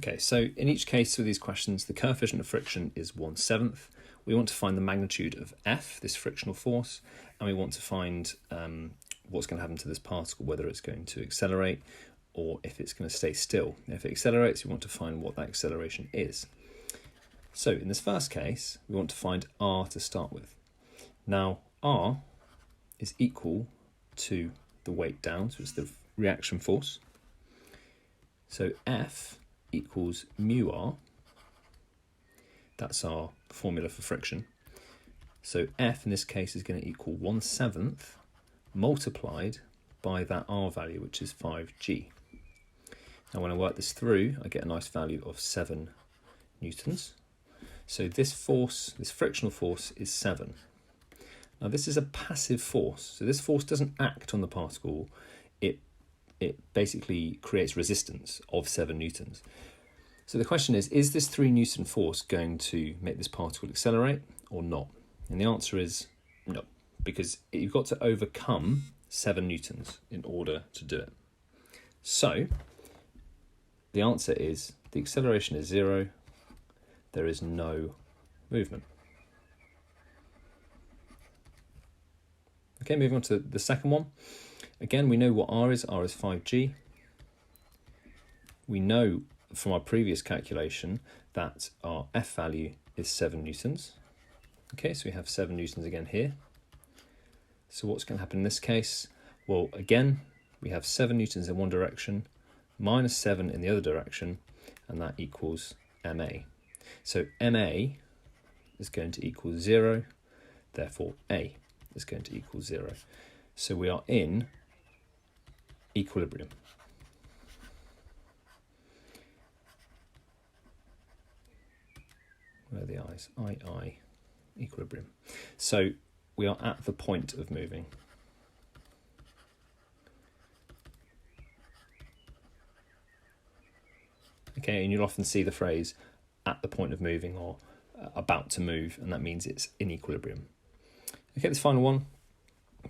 Okay, so in each case of these questions, the coefficient of friction is 1/7. We want to find the magnitude of F, this frictional force, and we want to find what's going to happen to this particle, whether it's going to accelerate or if it's going to stay still. If it accelerates, we want to find what that acceleration is. So in this first case, we want to find R to start with. Now, R is equal to the weight down, so it's the reaction force. So F equals mu R. That's our formula for friction. So F in this case is going to equal 1/7 multiplied by that R value, which is 5G. Now when I work this through, I get a nice value of 7 newtons. So this force, this frictional force, is 7. Now this is a passive force, so this force doesn't act on the particle, it basically creates resistance of 7 newtons. So the question is this 3 Newton force going to make this particle accelerate or not? And the answer is no, because you've got to overcome 7 newtons in order to do it. So the answer is the acceleration is 0, there is no movement. Okay, moving on to the second one. Again, we know what R is 5G. We know from our previous calculation that our F value is 7 newtons. Okay, so we have 7 newtons again here. So what's going to happen in this case? Well, again, we have 7 newtons in one direction, minus 7 in the other direction, and that equals MA. So MA is going to equal 0, therefore A is going to equal 0. So we are in equilibrium. Where are the I's? I, equilibrium. So we are at the point of moving. Okay, and you'll often see the phrase at the point of moving or about to move, and that means it's in equilibrium. Okay, this final one.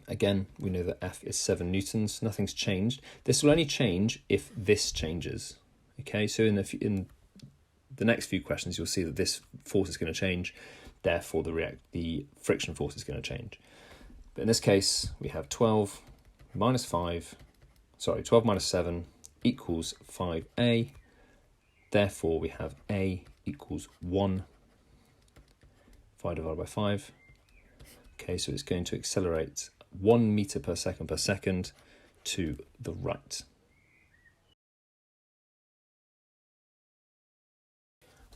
Again, we know that F is 7 newtons. Nothing's changed. This will only change if this changes. Okay, so in the next few questions, you'll see that this force is going to change. Therefore, the friction force is going to change. But in this case, we have 12 minus 7 equals 5A. Therefore, we have A equals 1. 5 divided by 5. Okay, so it's going to accelerate 1 meter per second to the right.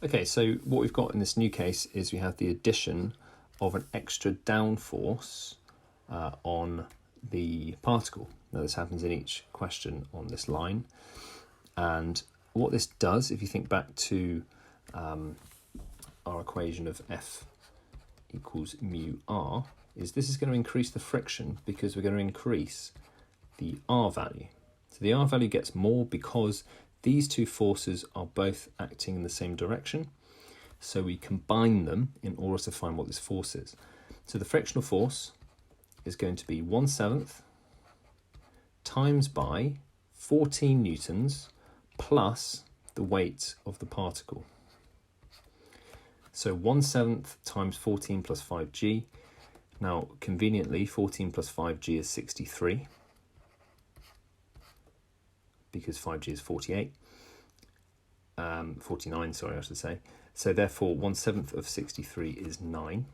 Okay, so what we've got in this new case is we have the addition of an extra downforce on the particle. Now this happens in each question on this line. And what this does, if you think back to our equation of F equals mu R, is this is going to increase the friction because we're going to increase the R value. So the R value gets more because these two forces are both acting in the same direction. So we combine them in order to find what this force is. So the frictional force is going to be 1/7 times by 14 newtons plus the weight of the particle. So 1/7 times 14 plus 5G. Now, conveniently, 14 plus 5G is 63, because 5G is 49, sorry, I should say. So therefore, 1/7 of 63 is 9.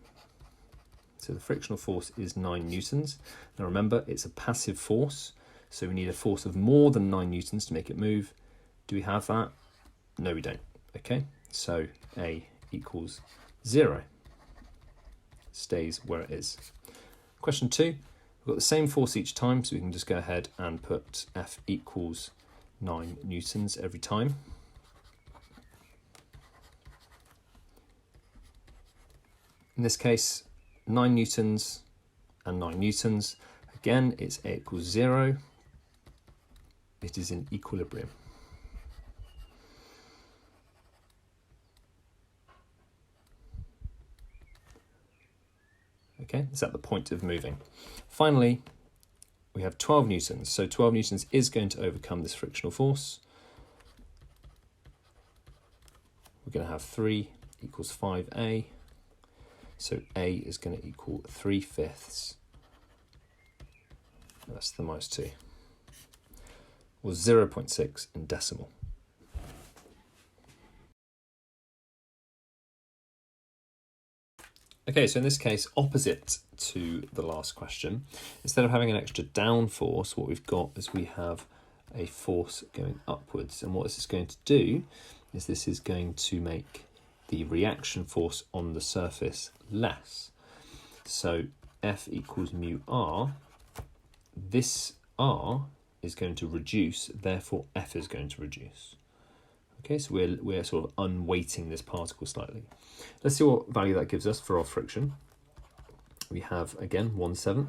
So the frictional force is 9 newtons. Now remember, it's a passive force, so we need a force of more than 9 newtons to make it move. Do we have that? No, we don't. Okay, so A equals 0. Stays where it is. Question 2, we've got the same force each time, so we can just go ahead and put F equals 9 newtons every time. In this case, 9 newtons and 9 newtons. Again, it's A equals 0. It is in equilibrium. Okay, it's at the point of moving. Finally, we have 12 newtons. So 12 newtons is going to overcome this frictional force. we're going to have 3 equals 5a. So a is going to equal 3/5. That's the minus 2. Or 0.6 in decimal. Okay, so in this case, opposite to the last question, instead of having an extra down force, what we've got is we have a force going upwards. And what this is going to do is this is going to make the reaction force on the surface less. So F equals mu r. This r is going to reduce, therefore F is going to reduce. Okay, so we're sort of unweighting this particle slightly. Let's see what value that gives us for our friction. We have, again, 1/7,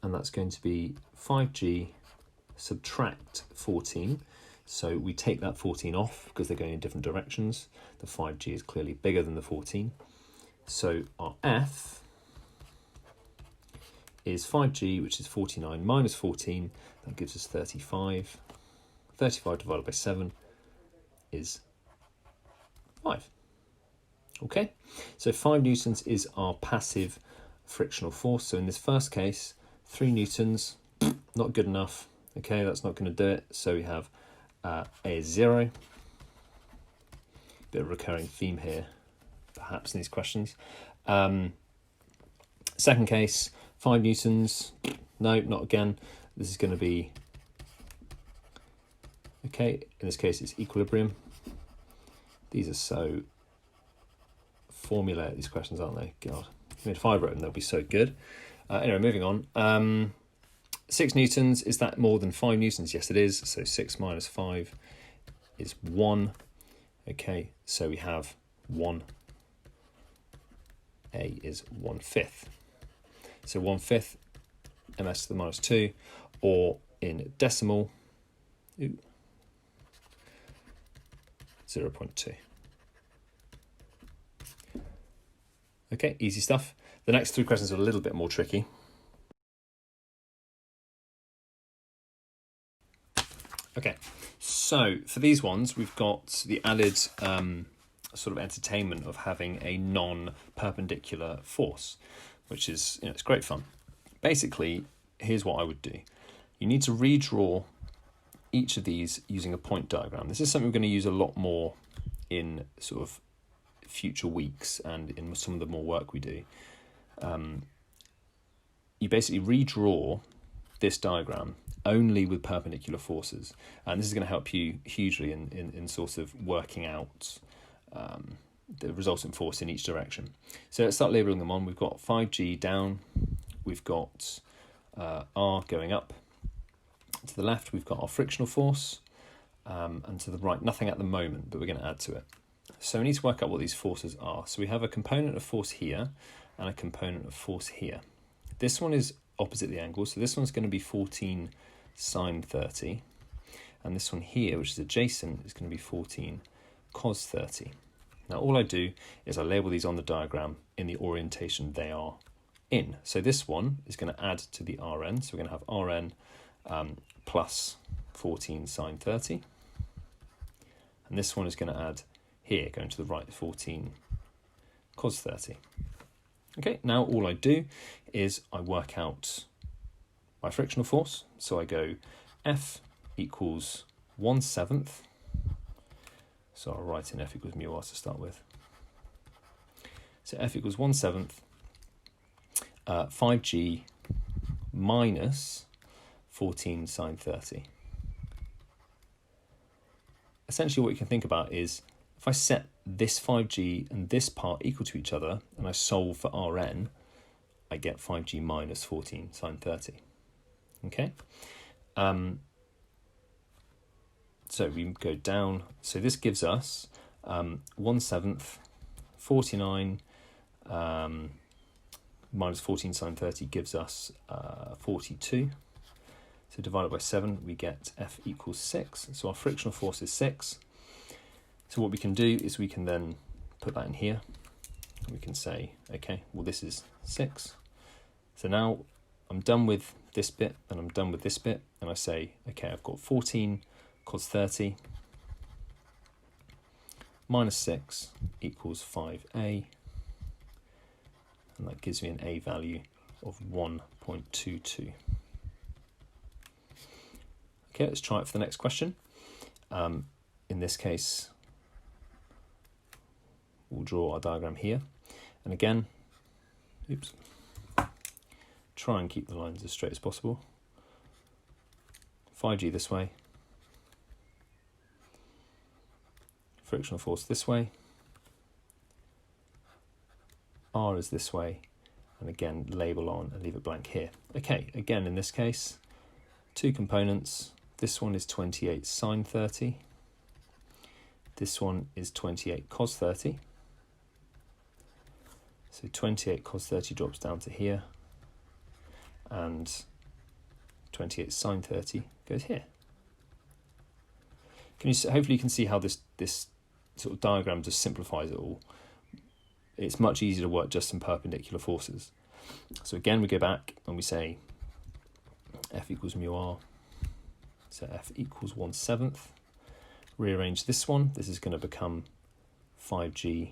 and that's going to be 5g subtract 14. So we take that 14 off because they're going in different directions. The 5g is clearly bigger than the 14. So our F is 5g, which is 49 minus 14. That gives us 35. 35 divided by 7 is 5. Okay, so 5 newtons is our passive frictional force. So in this first case, 3 newtons, not good enough. Okay, that's not going to do it. So we have A is 0. Bit of a recurring theme here, perhaps, in these questions. Second case, 5 newtons. No, not again. This is going to be, okay, in this case, it's equilibrium. These are so formulaic, these questions, aren't they? God, if I wrote them, they'll be so good. Anyway, moving on. 6 newtons, is that more than 5 newtons? Yes, it is. So 6 minus 5 is 1. Okay, so we have 1. A is 1/5. So 1/5 ms to the minus 2, or in decimal, 0.2. Okay, easy stuff. The next 3 questions are a little bit more tricky. Okay, so for these ones, we've got the added sort of entertainment of having a non-perpendicular force, which is, it's great fun. Basically, here's what I would do. You need to redraw each of these using a point diagram. This is something we're going to use a lot more in sort of future weeks and in some of the more work we do. You basically redraw this diagram only with perpendicular forces, and this is going to help you hugely in sort of working out the resultant force in each direction. So let's start labelling them on. We've got 5g down, we've got r going up. To the left, we've got our frictional force, and to the right, nothing at the moment, but we're going to add to it. So we need to work out what these forces are. So we have a component of force here and a component of force here. This one is opposite the angle, so this one's going to be 14 sine 30, and this one here, which is adjacent, is going to be 14 cos 30. Now all I do is I label these on the diagram in the orientation they are in. So this one is going to add to the Rn, so we're going to have Rn plus 14 sine 30, and this one is going to add here, going to the right, 14 cos 30. Okay, now all I do is I work out my frictional force. So I go F equals 1/7. So I'll write in F equals mu r to start with. So F equals 1/7 5g minus 14 sine 30. Essentially what you can think about is if I set this 5g and this part equal to each other and I solve for Rn, I get 5g minus 14 sine 30. Okay? So we go down. So this gives us 1/7 49 minus 14 sine 30 gives us 42. So divided by 7, we get F equals 6. So our frictional force is 6. So what we can do is we can then put that in here. We can say, okay, well, this is 6. So now I'm done with this bit and I'm done with this bit. And I say, okay, I've got 14 cos 30 minus 6 equals 5a, and that gives me an a value of 1.22. Okay, let's try it for the next question. In this case, we'll draw our diagram here, and again, try and keep the lines as straight as possible. 5G this way, frictional force this way, R is this way, and again label on and leave it blank here. Okay, again in this case, two components. This one is 28 sine 30. This one is 28 cos 30. So 28 cos 30 drops down to here, and 28 sine 30 goes here. Hopefully you can see how this sort of diagram just simplifies it all. It's much easier to work just in perpendicular forces. So again, we go back and we say F equals mu r. So F equals 1/7. Rearrange this one. This is going to become 5G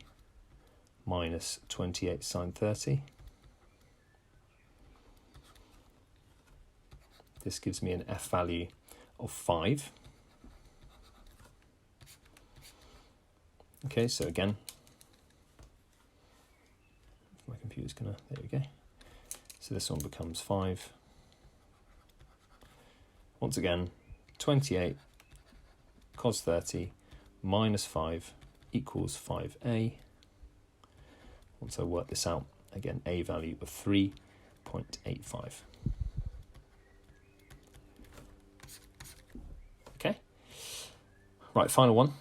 minus 28 sine 30. This gives me an F value of 5. Okay, so again, my computer's gonna, there we go. So this one becomes 5. Once again, 28 cos 30 minus 5 equals 5a. Once I work this out, again, a value of 3.85. Okay, right, final one,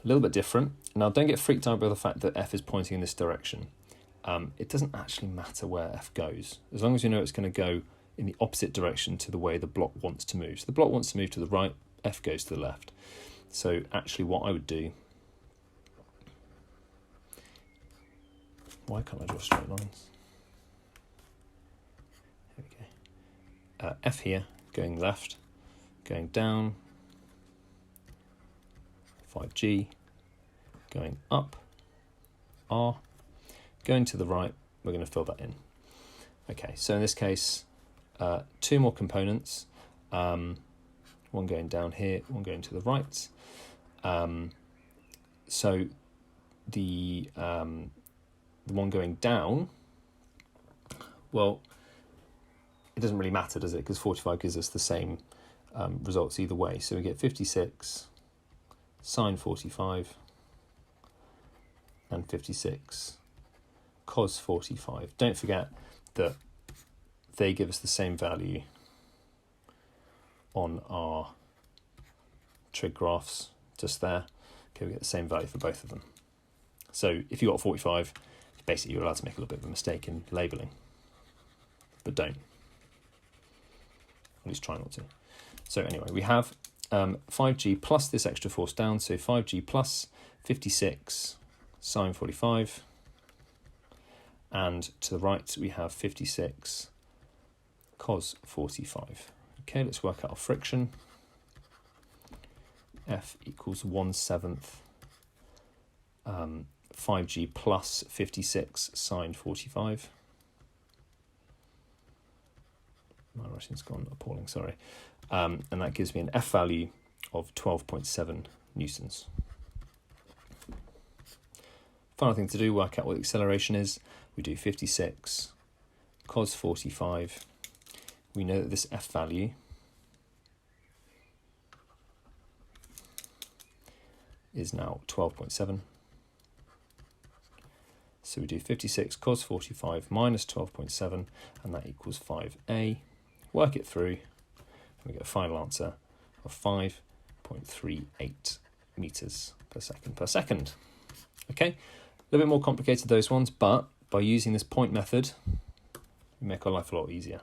a little bit different. Now, don't get freaked out by the fact that F is pointing in this direction. It doesn't actually matter where F goes, as long as you know it's going to go in the opposite direction to the way the block wants to move. So the block wants to move to the right, F goes to the left. So actually what I would do, why can't I draw straight lines? Here we go. F here, going left, going down, 5G, going up, R, going to the right, we're going to fill that in. Okay, so in this case, two more components, one going down here, one going to the right. So the one going down, well, it doesn't really matter, does it? Because 45 gives us the same results either way. So we get 56 sine 45 and 56 cos 45. Don't forget that they give us the same value on our trig graphs just there. Okay, we get the same value for both of them. So if you got 45, basically you're allowed to make a little bit of a mistake in labelling, but don't. At least try not to. So anyway, we have 5G plus this extra force down, so 5G plus 56 sine 45, and to the right we have 56 cos 45. Okay, let's work out our friction. F equals 1/7 5G plus 56 sine 45. My writing's gone appalling, sorry. And that gives me an F value of 12.7 newtons. Final thing to do, work out what the acceleration is. We do 56 cos 45. We know that this F value is now 12.7. So we do 56 cos 45 minus 12.7, and that equals 5a. Work it through, and we get a final answer of 5.38 meters per second. Okay, a little bit more complicated those ones, but by using this point method, we make our life a lot easier.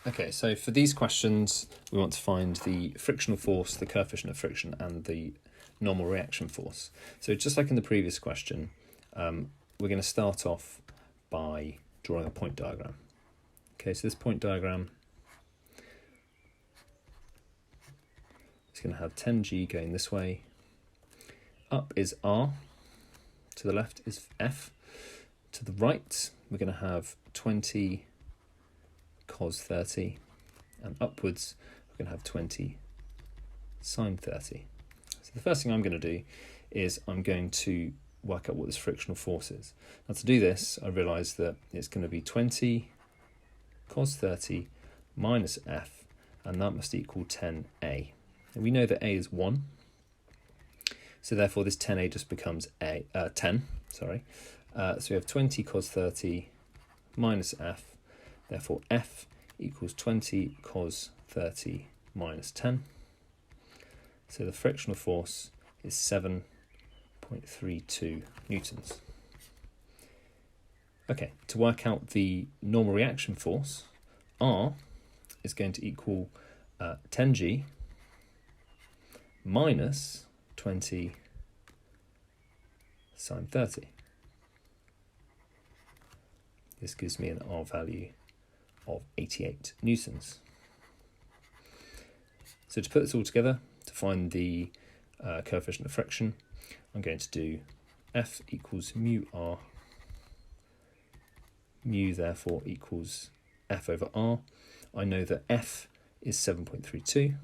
Okay, so for these questions, we want to find the frictional force, the coefficient of friction, and the normal reaction force. So just like in the previous question, we're going to start off by drawing a point diagram. Okay, so this point diagram It's going to have 10G going this way. Up is R. To the left is F. To the right, we're going to have 20 cos 30. And upwards, we're going to have 20 sine 30. So the first thing I'm going to do is I'm going to work out what this frictional force is. Now to do this, I realise that it's going to be 20 cos 30 minus F, and that must equal 10A. And we know that A is 1, so therefore this 10A just becomes 10. So we have 20 cos 30 minus F, therefore F equals 20 cos 30 minus 10. So the frictional force is 7.32 newtons. Okay, to work out the normal reaction force, R is going to equal 10G minus 20 sine 30. This gives me an R value of 88 newtons. So to put this all together, to find the coefficient of friction, I'm going to do F equals mu R. Mu therefore equals F over R. I know that F is 7.32.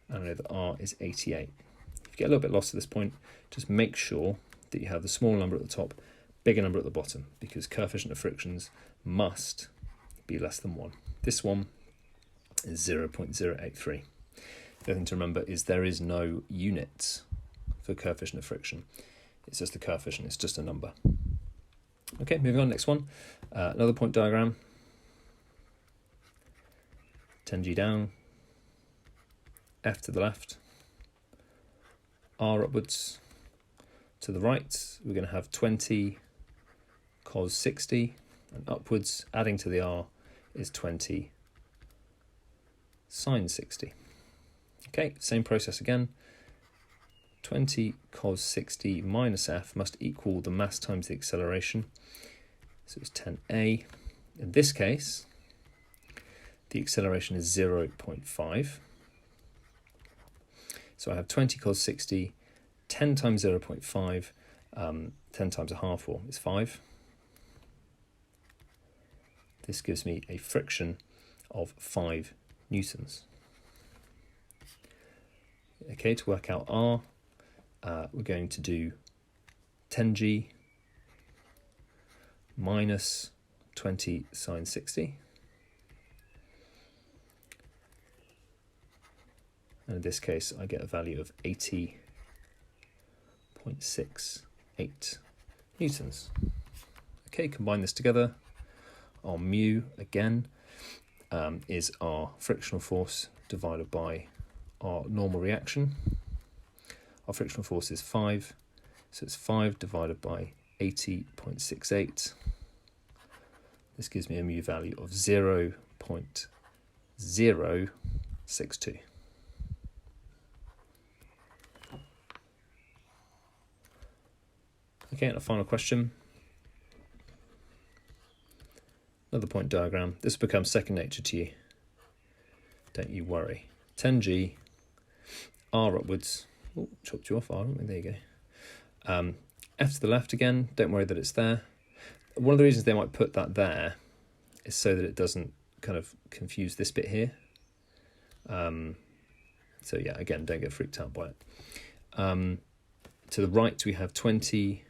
And I know that R is 88. If you get a little bit lost at this point, just make sure that you have the small number at the top, bigger number at the bottom, because coefficient of frictions must be less than 1. This one is 0.083. The other thing to remember is there is no units for coefficient of friction. It's just a coefficient, it's just a number. Okay, moving on, next one. Another point diagram. 10G down, F to the left, R upwards. To the right, we're going to have 20 cos 60, and upwards, adding to the R, is 20 sine 60. Okay, same process again. 20 cos 60 minus F must equal the mass times the acceleration. So it's 10A. In this case, the acceleration is 0.5. So I have 20 cos 60, 10 times 0.5, 10 times a half, or is 5. This gives me a friction of 5 newtons. Okay, to work out R, we're going to do 10G minus 20 sine 60. And in this case, I get a value of 80.68 newtons. Okay, combine this together. Our mu, again, is our frictional force divided by our normal reaction. Our frictional force is 5, so it's 5 divided by 80.68. This gives me a mu value of 0.062. Okay, and a final question. Another point diagram. This becomes second nature to you. Don't you worry. 10G, R upwards. Oh, chopped you off, R, haven't we? There you go. F to the left again. Don't worry that it's there. One of the reasons they might put that there is so that it doesn't kind of confuse this bit here. So yeah, again, don't get freaked out by it. To the right, we have 20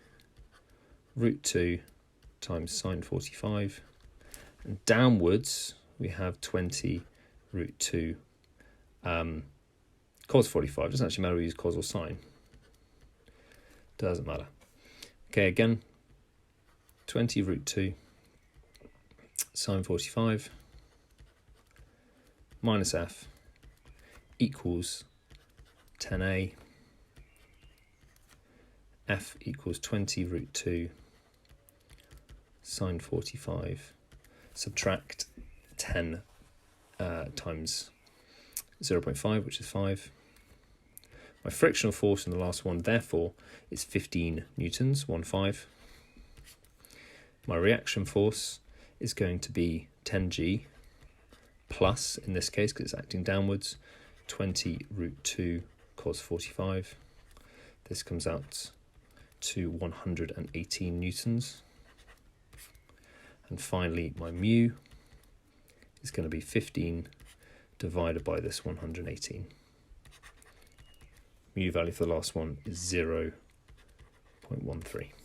root 2 times sine 45. And downwards, we have 20 root 2 cos 45. It doesn't actually matter if we use cos or sine. Doesn't matter. Okay, again, 20 root 2 sine 45 minus F equals 10A. F equals 20 root 2 sine 45. Subtract 10 times 0.5, which is 5. My frictional force in the last one, therefore, is 15 newtons, 1.5. My reaction force is going to be 10G plus, in this case, because it's acting downwards, 20 root 2 cos 45. This comes out to 118 newtons. And finally, my mu is going to be 15 divided by this 118. Mu value for the last one is 0.13.